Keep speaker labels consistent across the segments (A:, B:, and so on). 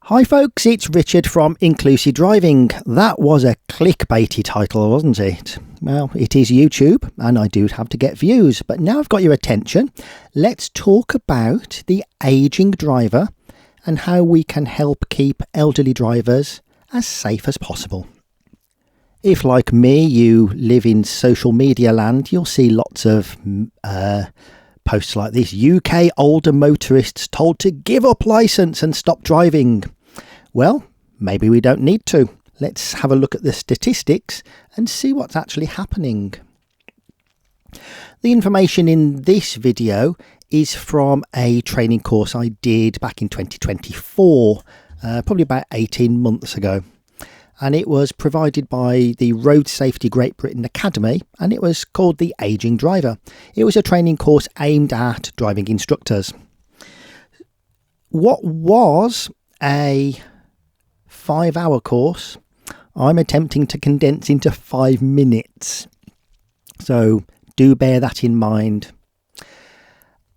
A: Hi folks, it's Richard from Inclusive Driving. That was a clickbaity title, wasn't it? Well, it is YouTube and I do have to get views, but now I've got your attention, let's talk about the ageing driver and how we can help keep elderly drivers as safe as possible. If, like me, you live in social media land, you'll see lots of posts like this: UK older motorists told to give up licence and stop driving. Well, maybe we don't need to. Let's have a look at the statistics and see what's actually happening. The information in this video is from a training course I did back in 2024, probably about 18 months ago. And it was provided by the Road Safety Great Britain Academy, and it was called The Ageing Driver. It was a training course aimed at driving instructors. What was a 5-hour course, I'm attempting to condense into 5 minutes. So do bear that in mind.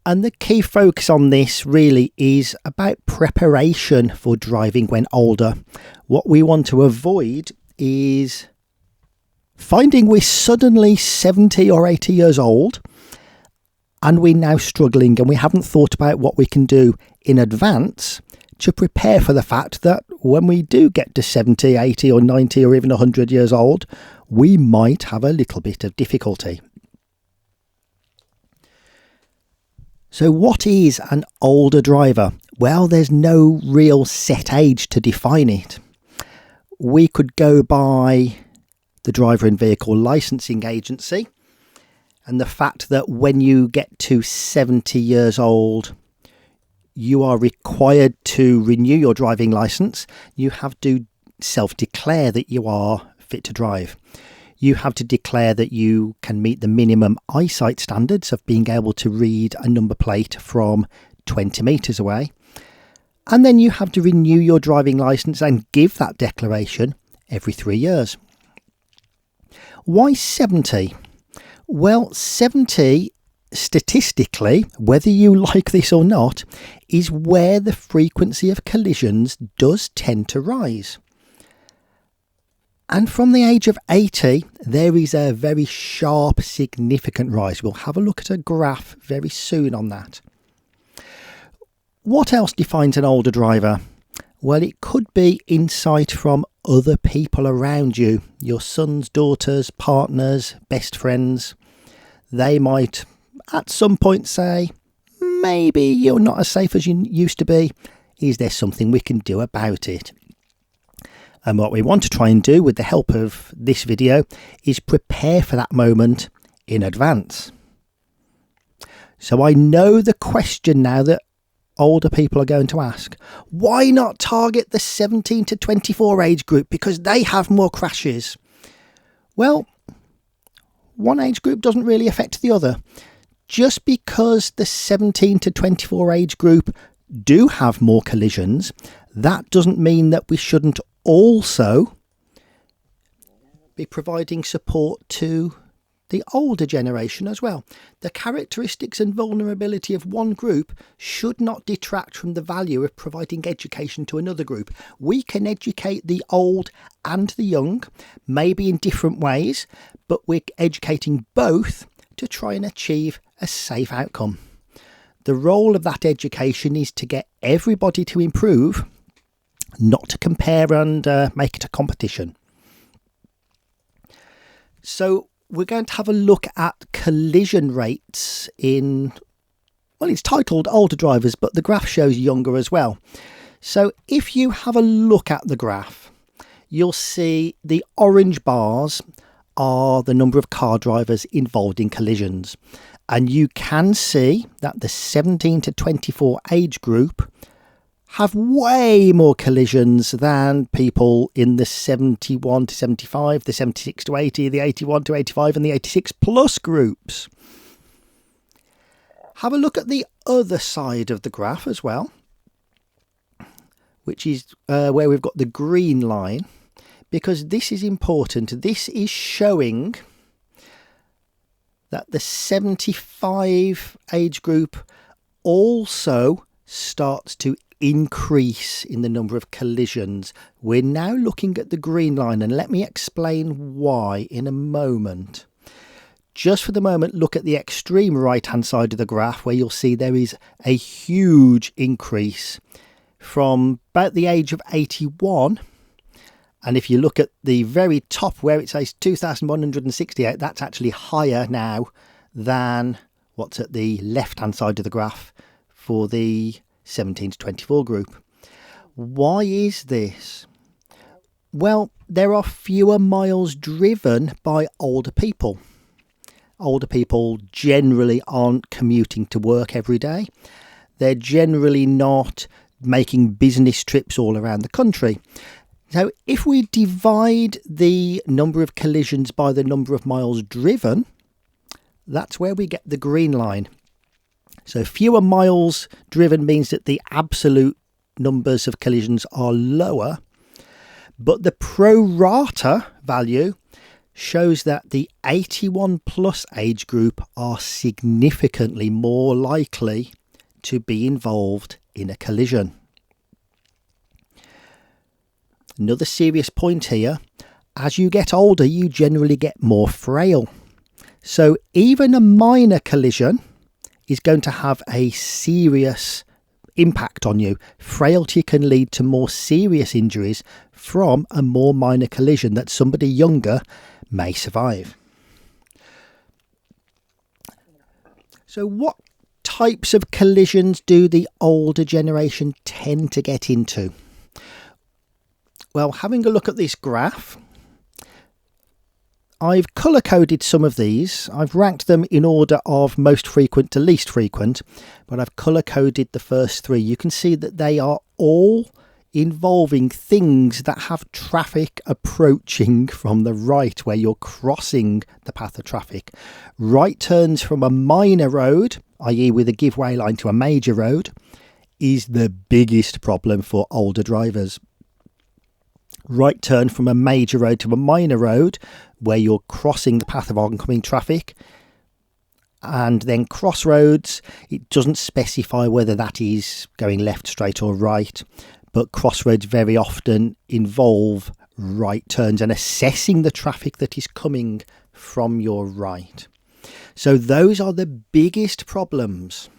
A: And the key focus on this really is about preparation for driving when older. What we want to avoid is finding we're suddenly 70 or 80 years old and we're now struggling and we haven't thought about what we can do in advance to prepare for the fact that when we do get to 70, 80 or 90 or even 100 years old, we might have a little bit of difficulty. So what is an older driver? Well, there's no real set age to define it. We could go by the Driver and Vehicle Licensing Agency and the fact that when you get to 70 years old, you are required to renew your driving licence. You have to self-declare that you are fit to drive. You have to declare that you can meet the minimum eyesight standards of being able to read a number plate from 20 metres away. And then you have to renew your driving licence and give that declaration every 3 years. Why 70? Well, 70, statistically, whether you like this or not, is where the frequency of collisions does tend to rise. And from the age of 80, there is a very sharp, significant rise. We'll have a look at a graph very soon on that. What else defines an older driver? Well, it could be insight from other people around you, your sons, daughters, partners, best friends. They might at some point say, maybe you're not as safe as you used to be. Is there something we can do about it? And what we want to try and do with the help of this video is prepare for that moment in advance. So I know the question now that older people are going to ask: why not target the 17 to 24 age group because they have more crashes? Well, one age group doesn't really affect the other. Just because the 17 to 24 age group do have more collisions, that doesn't mean that we shouldn't also be providing support to the older generation as well. The characteristics and vulnerability of one group should not detract from the value of providing education to another group. We can educate the old and the young, maybe in different ways, but we're educating both to try and achieve a safe outcome. The role of that education is to get everybody to improve, not to compare and make it a competition. So we're going to have a look at collision rates in, well, it's titled older drivers, but the graph shows younger as well. So if you have a look at the graph, you'll see the orange bars are the number of car drivers involved in collisions. And you can see that the 17 to 24 age group have way more collisions than people in the 71 to 75, the 76 to 80, the 81 to 85 and the 86 plus groups. Have a look at the other side of the graph as well, which is where we've got the green line, because this is important. This is showing that the 75 age group also starts to increase in the number of collisions. We're now looking at the green line, and let me explain why in a moment. Just for the moment, look at the extreme right hand side of the graph, where you'll see there is a huge increase from about the age of 81. And if you look at the very top where it says 2,168, that's actually higher now than what's at the left hand side of the graph for the 17 to 24 group. Why is this? Well, there are fewer miles driven by older people. Older people generally aren't commuting to work every day. They're generally not making business trips all around the country. So if we divide the number of collisions by the number of miles driven, that's where we get the green line. So fewer miles driven means that the absolute numbers of collisions are lower, but the pro rata value shows that the 81 plus age group are significantly more likely to be involved in a collision. Another serious point here, as you get older, you generally get more frail. So even a minor collision is going to have a serious impact on you. Frailty can lead to more serious injuries from a more minor collision that somebody younger may survive. So what types of collisions do the older generation tend to get into? Well, having a look at this graph, I've colour-coded some of these. I've ranked them in order of most frequent to least frequent, but I've colour-coded the first three. You can see that they are all involving things that have traffic approaching from the right, where you're crossing the path of traffic. Right turns from a minor road, i.e. with a give-way line, to a major road, is the biggest problem for older drivers. Right turn from a major road to a minor road, where you're crossing the path of oncoming traffic. And then crossroads, it doesn't specify whether that is going left, straight or right, but crossroads very often involve right turns and assessing the traffic that is coming from your right. So those are the biggest problems.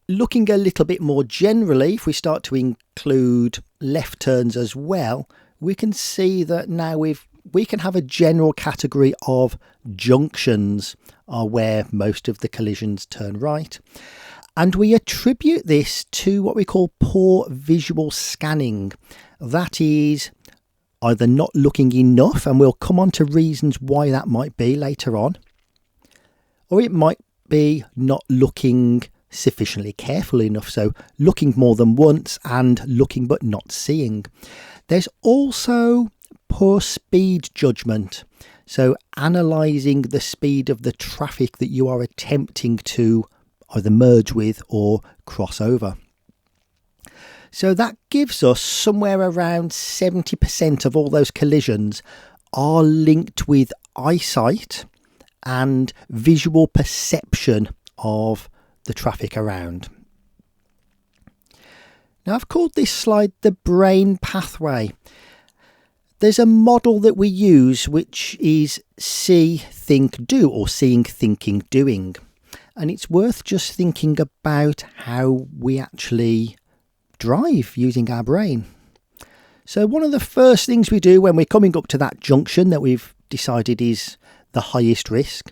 A: Looking a little bit more generally, if we start to include left turns as well, we can see that now we can have a general category of junctions are where most of the collisions turn right. And we attribute this to what we call poor visual scanning. That is either not looking enough, and we'll come on to reasons why that might be later on, or it might be not looking sufficiently carefully enough, so looking more than once and looking but not seeing. There's also poor speed judgment, so analysing the speed of the traffic that you are attempting to either merge with or cross over. So that gives us somewhere around 70% of all those collisions are linked with eyesight and visual perception of the traffic around. Now, I've called this slide the brain pathway. There's a model that we use which is see, think, do, or seeing, thinking, doing. And it's worth just thinking about how we actually drive using our brain. So one of the first things we do when we're coming up to that junction that we've decided is the highest risk,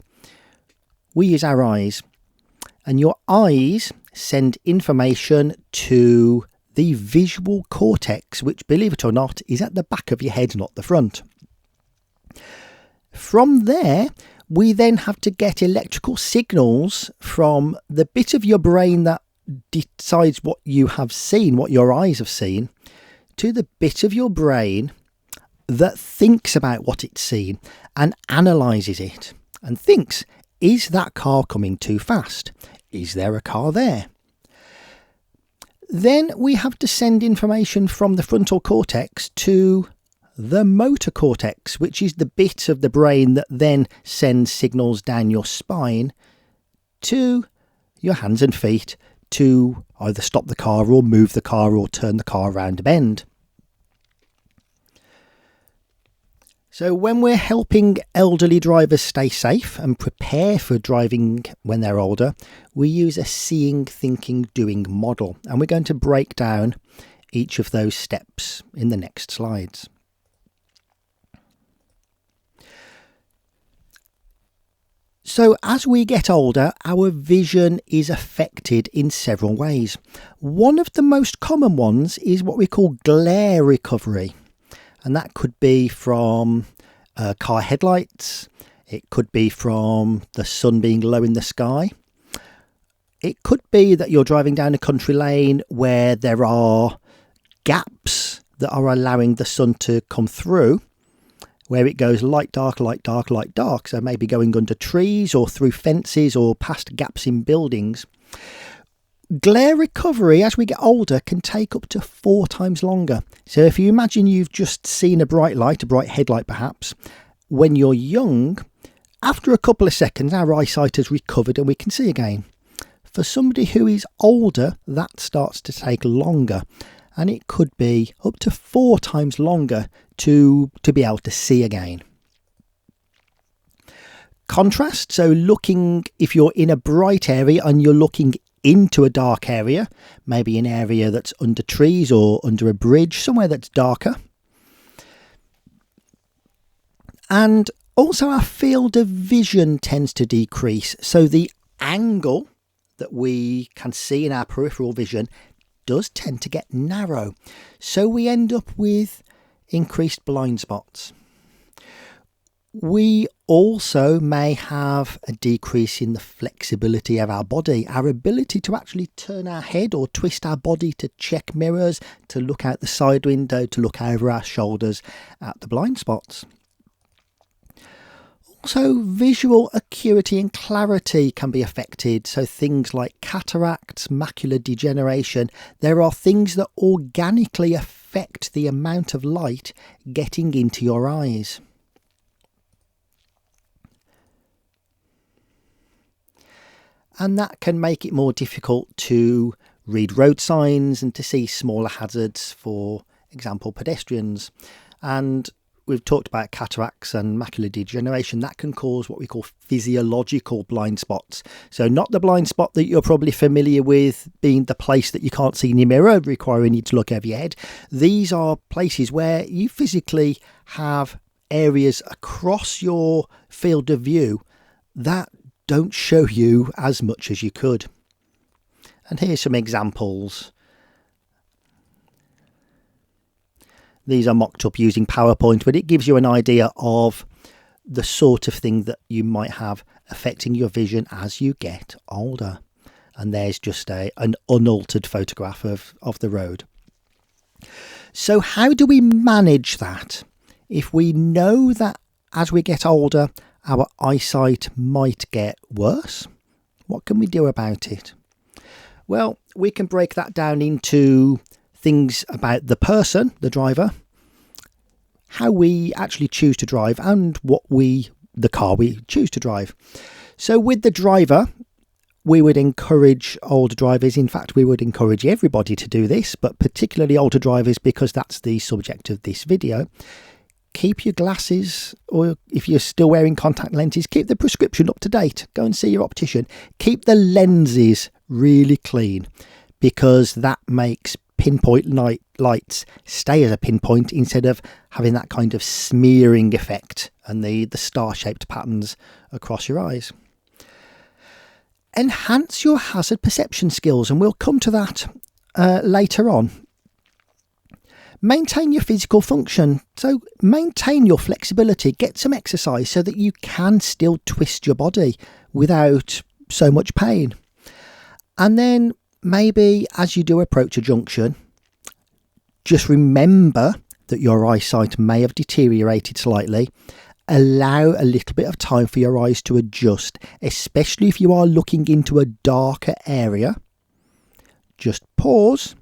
A: we use our eyes. And your eyes send information to the visual cortex, which, believe it or not, is at the back of your head, not the front. From there, we then have to get electrical signals from the bit of your brain that decides what you have seen, what your eyes have seen, to the bit of your brain that thinks about what it's seen and analyses it and thinks, is that car coming too fast? Is there a car there? Then we have to send information from the frontal cortex to the motor cortex, which is the bit of the brain that then sends signals down your spine to your hands and feet to either stop the car or move the car or turn the car around a bend. So when we're helping elderly drivers stay safe and prepare for driving when they're older, we use a seeing, thinking, doing model. And we're going to break down each of those steps in the next slides. So as we get older, our vision is affected in several ways. One of the most common ones is what we call glare recovery. And that could be from car headlights. It could be from the sun being low in the sky. It could be that you're driving down a country lane where there are gaps that are allowing the sun to come through, where it goes light, dark, light, dark, light, dark. So maybe going under trees or through fences or past gaps in buildings. Glare recovery as we get older can take up to 4 times longer. So if you imagine you've just seen a bright light, a bright headlight perhaps, when you're young, after a couple of seconds our eyesight has recovered and we can see again. For somebody who is older, that starts to take longer, and it could be up to 4 times longer to be able to see again. Contrast, so looking, if you're in a bright area and you're looking into a dark area, maybe an area that's under trees or under a bridge, somewhere that's darker. And also our field of vision tends to decrease. So the angle that we can see in our peripheral vision does tend to get narrow. So we end up with increased blind spots. We also may have a decrease in the flexibility of our body, our ability to actually turn our head or twist our body to check mirrors, to look out the side window, to look over our shoulders at the blind spots. Also, visual acuity and clarity can be affected. So things like cataracts, macular degeneration, there are things that organically affect the amount of light getting into your eyes. And that can make it more difficult to read road signs and to see smaller hazards, for example, pedestrians. And we've talked about cataracts and macular degeneration. That can cause what we call physiological blind spots. So not the blind spot that you're probably familiar with being the place that you can't see in your mirror, requiring you to look over your head. These are places where you physically have areas across your field of view that don't show you as much as you could. And here's some examples. These are mocked up using PowerPoint, but it gives you an idea of the sort of thing that you might have affecting your vision as you get older. And there's just an unaltered photograph of the road. So how do we manage that? If we know that as we get older, our eyesight might get worse, what can we do about it? Well, we can break that down into things about the person, the driver, how we actually choose to drive, and the car we choose to drive. So with the driver, we would encourage older drivers, in fact we would encourage everybody to do this, but particularly older drivers because that's the subject of this video. Keep your glasses, or if you're still wearing contact lenses, keep the prescription up to date. Go and see your optician. Keep the lenses really clean, because that makes pinpoint lights stay as a pinpoint instead of having that kind of smearing effect and the star-shaped patterns across your eyes. Enhance your hazard perception skills, and we'll come to that later on. Maintain your physical function. So maintain your flexibility, get some exercise so that you can still twist your body without so much pain. And then maybe as you do approach a junction, just remember that your eyesight may have deteriorated slightly. Allow a little bit of time for your eyes to adjust, especially if you are looking into a darker area. Just pause.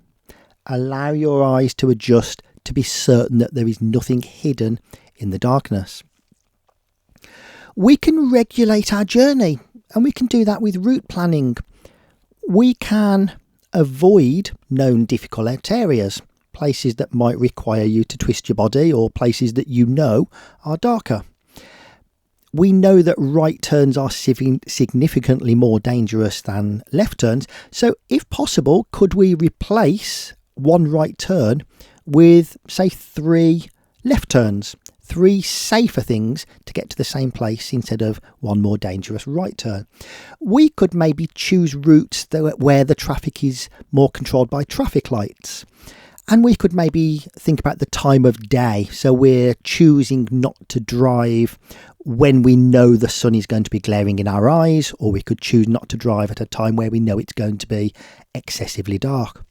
A: Allow your eyes to adjust to be certain that there is nothing hidden in the darkness. We can regulate our journey, and we can do that with route planning. we can avoid known difficult areas, places that might require you to twist your body or places that you know are darker. We know that right turns are significantly more dangerous than left turns, so if possible, could we replace one right turn with, say, 3 left turns? 3 safer things to get to the same place instead of one more dangerous right turn. We could maybe choose routes where the traffic is more controlled by traffic lights. And we could maybe think about the time of day. So we're choosing not to drive when we know the sun is going to be glaring in our eyes, or we could choose not to drive at a time where we know it's going to be excessively dark.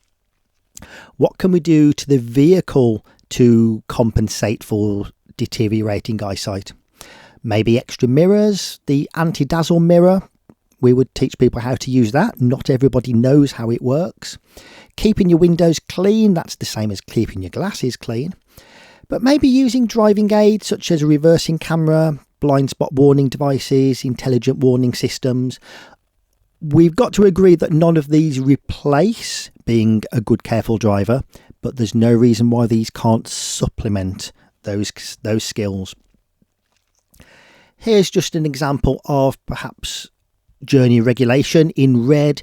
A: What can we do to the vehicle to compensate for deteriorating eyesight? Maybe extra mirrors, the anti-dazzle mirror. We would teach people how to use that. Not everybody knows how it works. Keeping your windows clean, that's the same as keeping your glasses clean. But maybe using driving aids such as a reversing camera, blind spot warning devices, intelligent warning systems. We've got to agree that none of these replace being a good, careful driver, but there's no reason why these can't supplement those skills. Here's just an example of perhaps journey regulation. In red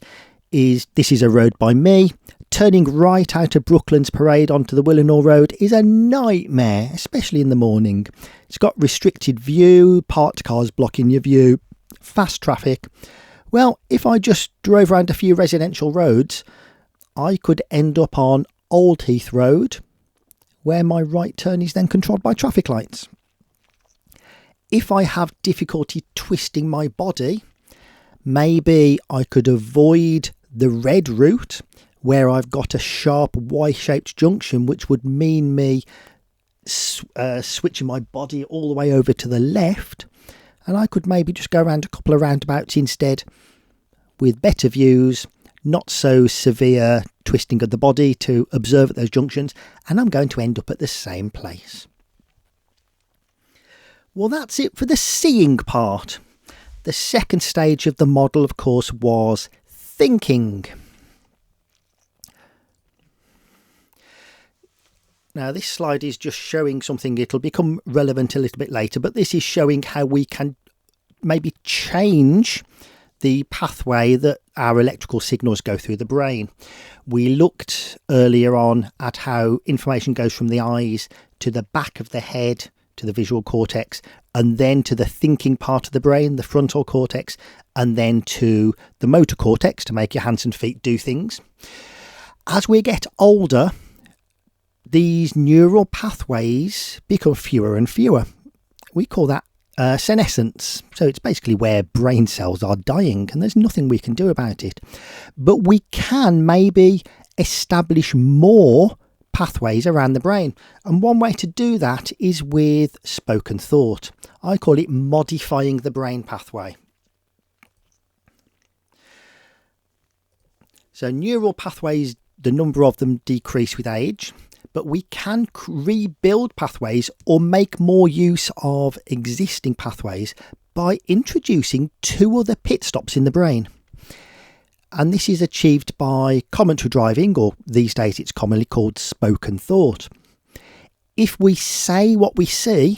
A: this is a road by me. Turning right out of Brooklands Parade onto the Willenhall Road is a nightmare, especially in the morning. It's got restricted view, parked cars blocking your view, fast traffic. Well, if I just drove around a few residential roads, I could end up on Old Heath Road, where my right turn is then controlled by traffic lights. If I have difficulty twisting my body, maybe I could avoid the red route where I've got a sharp Y-shaped junction, which would mean me switching my body all the way over to the left, and I could maybe just go around a couple of roundabouts instead with better views, not so severe twisting of the body to observe at those junctions, and I'm going to end up at the same place. Well, that's it for the seeing part. The second stage of the model, of course, was thinking. Now, this slide is just showing something. It'll become relevant a little bit later, but this is showing how we can maybe change the pathway that our electrical signals go through the brain. We looked earlier on at how information goes from the eyes to the back of the head, to the visual cortex, and then to the thinking part of the brain, the frontal cortex, and then to the motor cortex to make your hands and feet do things. As we get older, these neural pathways become fewer and fewer. We call that senescence. So it's basically where brain cells are dying, and there's nothing we can do about it. But we can maybe establish more pathways around the brain, and one way to do that is with spoken thought. I call it modifying the brain pathway. So neural pathways, the number of them decrease with age, but we can rebuild pathways or make more use of existing pathways by introducing 2 other pit stops in the brain. And this is achieved by commentary driving, or these days it's commonly called spoken thought. If we say what we see,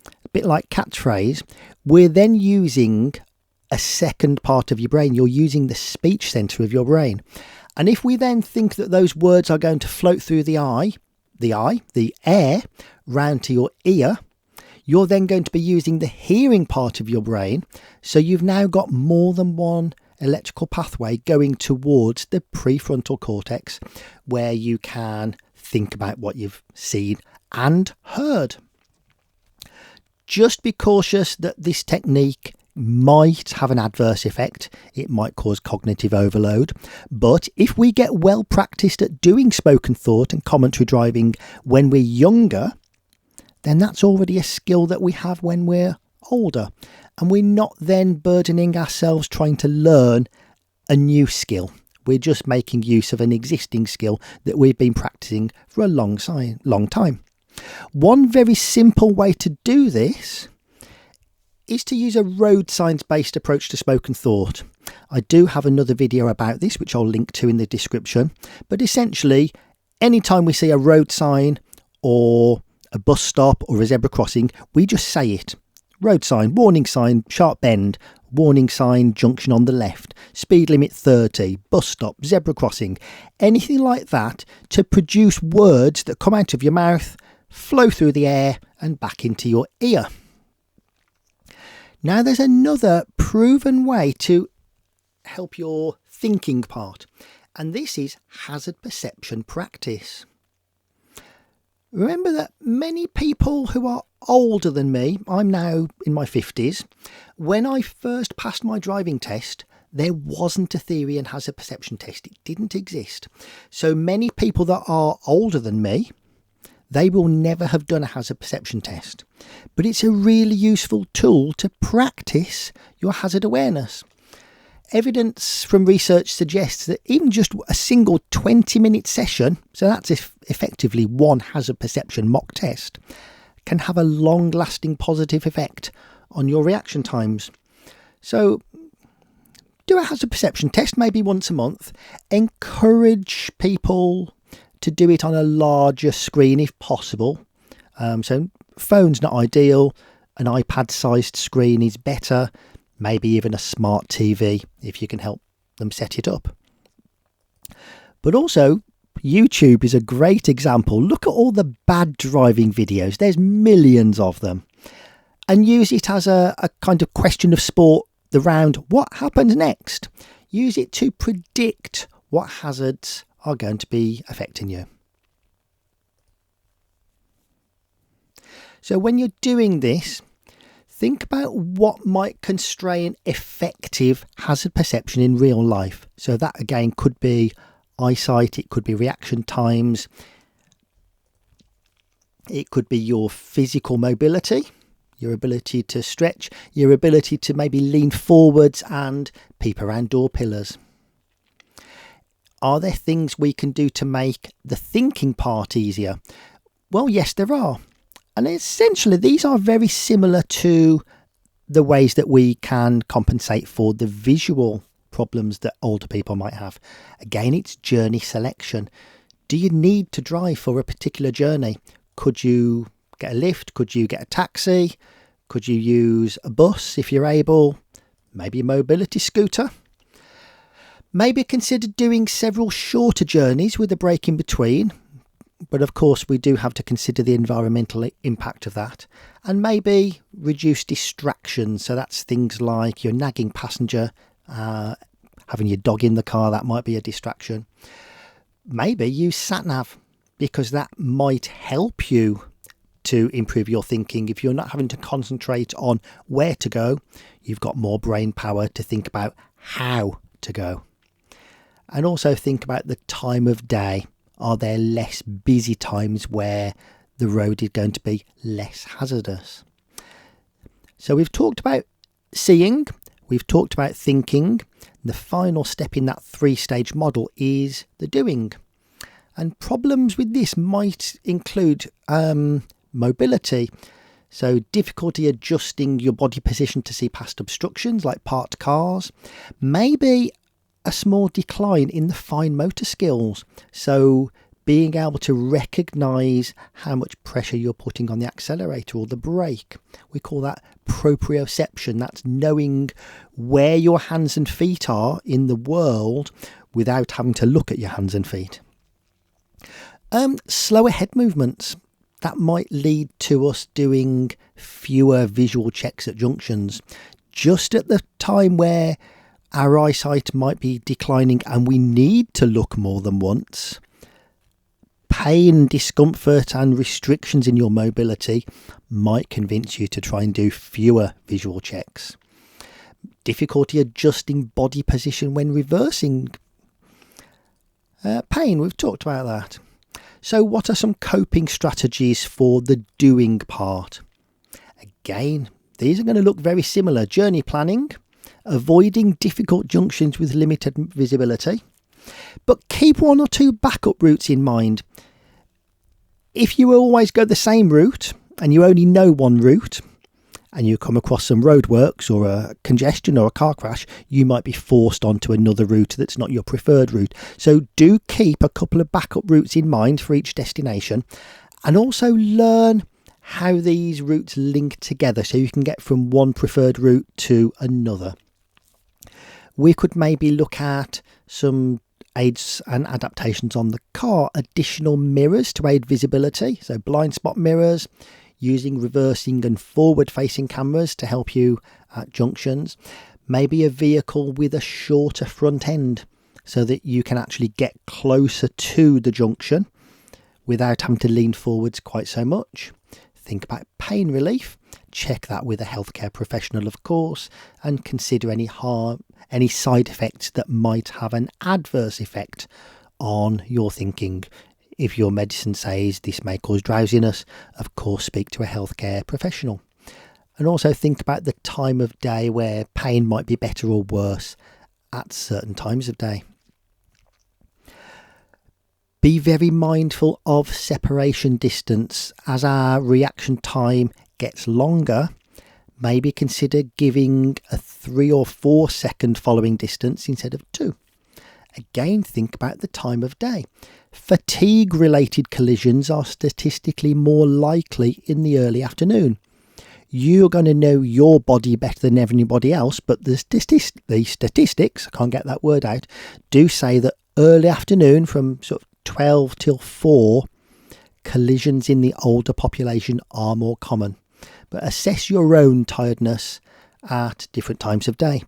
A: a bit like catchphrase, we're then using a second part of your brain. You're using the speech centre of your brain. And if we then think that those words are going to float through the air, round to your ear, you're then going to be using the hearing part of your brain. So you've now got more than one electrical pathway going towards the prefrontal cortex, where you can think about what you've seen and heard. Just be cautious that this technique might have an adverse effect. It might cause cognitive overload. But if we get well practiced at doing spoken thought and commentary driving when we're younger, then that's already a skill that we have when we're older. And we're not then burdening ourselves trying to learn a new skill. We're just making use of an existing skill that we've been practicing for a long time. One very simple way to do this is to use a road signs based approach to spoken thought. I do have another video about this, which I'll link to in the description. But essentially, anytime we see a road sign or a bus stop or a zebra crossing, we just say it. Road sign, warning sign, sharp bend, warning sign, junction on the left, speed limit 30, bus stop, zebra crossing, anything like that, to produce words that come out of your mouth, flow through the air and back into your ear. Now there's another proven way to help your thinking part, and this is hazard perception practice. Remember that many people who are older than me, I'm now in my 50s, when I first passed my driving test, there wasn't a theory and hazard perception test. It didn't exist. So many people that are older than me, they will never have done a hazard perception test. But it's a really useful tool to practice your hazard awareness. Evidence from research suggests that even just a single 20-minute session, so that's effectively one hazard perception mock test, can have a long-lasting positive effect on your reaction times. So do a hazard perception test maybe once a month. Encourage people to do it on a larger screen if possible. So phone's not ideal. An iPad-sized screen is better. Maybe even a smart TV if you can help them set it up. But also, YouTube is a great example. Look at all the bad driving videos. There's millions of them. And use it as a kind of question of sport, the round, what happens next? Use it to predict what hazards are going to be affecting you. So when you're doing this, think about what might constrain effective hazard perception in real life. So that again could be eyesight, it could be reaction times, it could be your physical mobility, your ability to stretch, your ability to maybe lean forwards and peep around door pillars. Are there things we can do to make the thinking part easier? Well, yes, there are. And essentially, these are very similar to the ways that we can compensate for the visual problems that older people might have. Again, it's journey selection. Do you need to drive for a particular journey? Could you get a lift? Could you get a taxi? Could you use a bus if you're able? Maybe a mobility scooter? Maybe consider doing several shorter journeys with a break in between. But of course, we do have to consider the environmental impact of that, and maybe reduce distractions. So that's things like your nagging passenger, having your dog in the car, that might be a distraction. Maybe use sat-nav, because that might help you to improve your thinking. If you're not having to concentrate on where to go, you've got more brain power to think about how to go. And also think about the time of day. Are there less busy times where the road is going to be less hazardous? So we've talked about seeing, we've talked about thinking. The final step in that 3-stage model is the doing. And problems with this might include mobility. So difficulty adjusting your body position to see past obstructions like parked cars. Maybe a small decline in the fine motor skills. So being able to recognise how much pressure you're putting on the accelerator or the brake. We call that proprioception. That's knowing where your hands and feet are in the world without having to look at your hands and feet. Slower head movements. That might lead to us doing fewer visual checks at junctions. Just at the time where our eyesight might be declining and we need to look more than once. Pain, discomfort and restrictions in your mobility might convince you to try and do fewer visual checks. Difficulty adjusting body position when reversing. Pain, we've talked about that. So what are some coping strategies for the doing part? Again, these are going to look very similar. Journey planning, avoiding difficult junctions with limited visibility, but keep 1 or 2 backup routes in mind. If you always go the same route and you only know one route and you come across some roadworks or a congestion or a car crash, you might be forced onto another route that's not your preferred route. So do keep a couple of backup routes in mind for each destination, and also learn how these routes link together so you can get from one preferred route to another. We could maybe look at some aids and adaptations on the car, additional mirrors to aid visibility, so blind spot mirrors, using reversing and forward facing cameras to help you at junctions, maybe a vehicle with a shorter front end so that you can actually get closer to the junction without having to lean forwards quite so much. Think about pain relief, check that with a healthcare professional of course, and consider any side effects that might have an adverse effect on your thinking. If your medicine says this may cause drowsiness, of course speak to a healthcare professional. And also think about the time of day where pain might be better or worse at certain times of day. Be very mindful of separation distance. As our reaction time gets longer, maybe consider giving a 3 or 4 second following distance instead of 2. Again, think about the time of day. Fatigue related collisions are statistically more likely in the early afternoon. You're going to know your body better than anybody else, but the statistics, I can't get that word out, do say that early afternoon from sort of 12 till 4, collisions in the older population are more common. But assess your own tiredness at different times of day.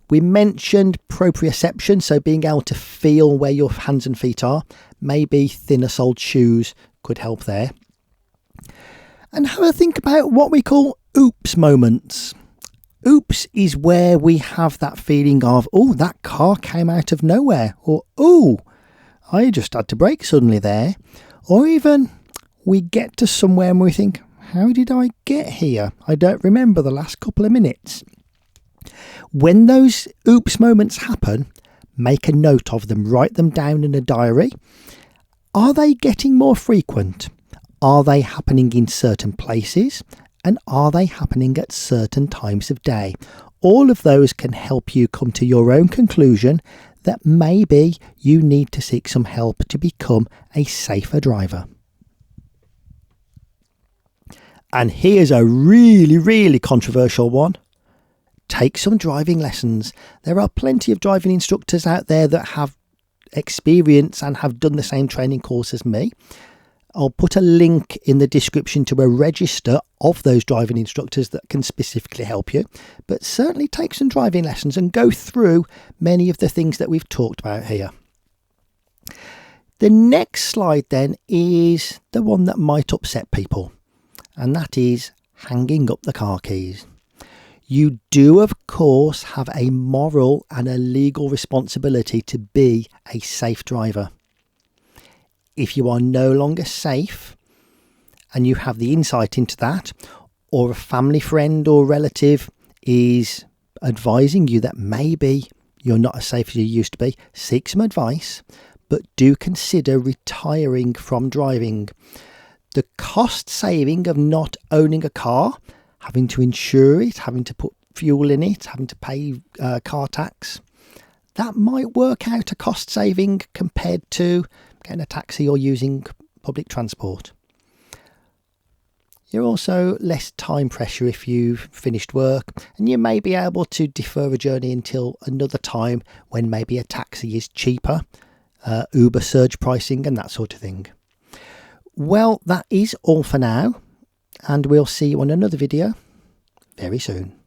A: We mentioned proprioception, so being able to feel where your hands and feet are. Maybe thinner soled shoes could help there. And have a think about what we call oops moments. Oops is where we have that feeling of, oh, that car came out of nowhere, or oh, I just had to brake suddenly there. Or even we get to somewhere and we think, how did I get here? I don't remember the last couple of minutes. When those oops moments happen, make a note of them, write them down in a diary. Are they getting more frequent? Are they happening in certain places? And are they happening at certain times of day? All of those can help you come to your own conclusion that maybe you need to seek some help to become a safer driver. And here's a really, really controversial one. Take some driving lessons. There are plenty of driving instructors out there that have experience and have done the same training course as me. I'll put a link in the description to a register of those driving instructors that can specifically help you. But certainly take some driving lessons and go through many of the things that we've talked about here. The next slide then is the one that might upset people, and that is hanging up the car keys. You do, of course, have a moral and a legal responsibility to be a safe driver. If you are no longer safe and you have the insight into that, or a family friend or relative is advising you that maybe you're not as safe as you used to be, seek some advice, but do consider retiring from driving. The cost saving of not owning a car, having to insure it, having to put fuel in it, having to pay car tax, that might work out a cost saving compared to getting a taxi or using public transport. You're also less time pressure if you've finished work, and you may be able to defer a journey until another time when maybe a taxi is cheaper, Uber surge pricing and that sort of thing. Well, that is all for now, and we'll see you on another video very soon.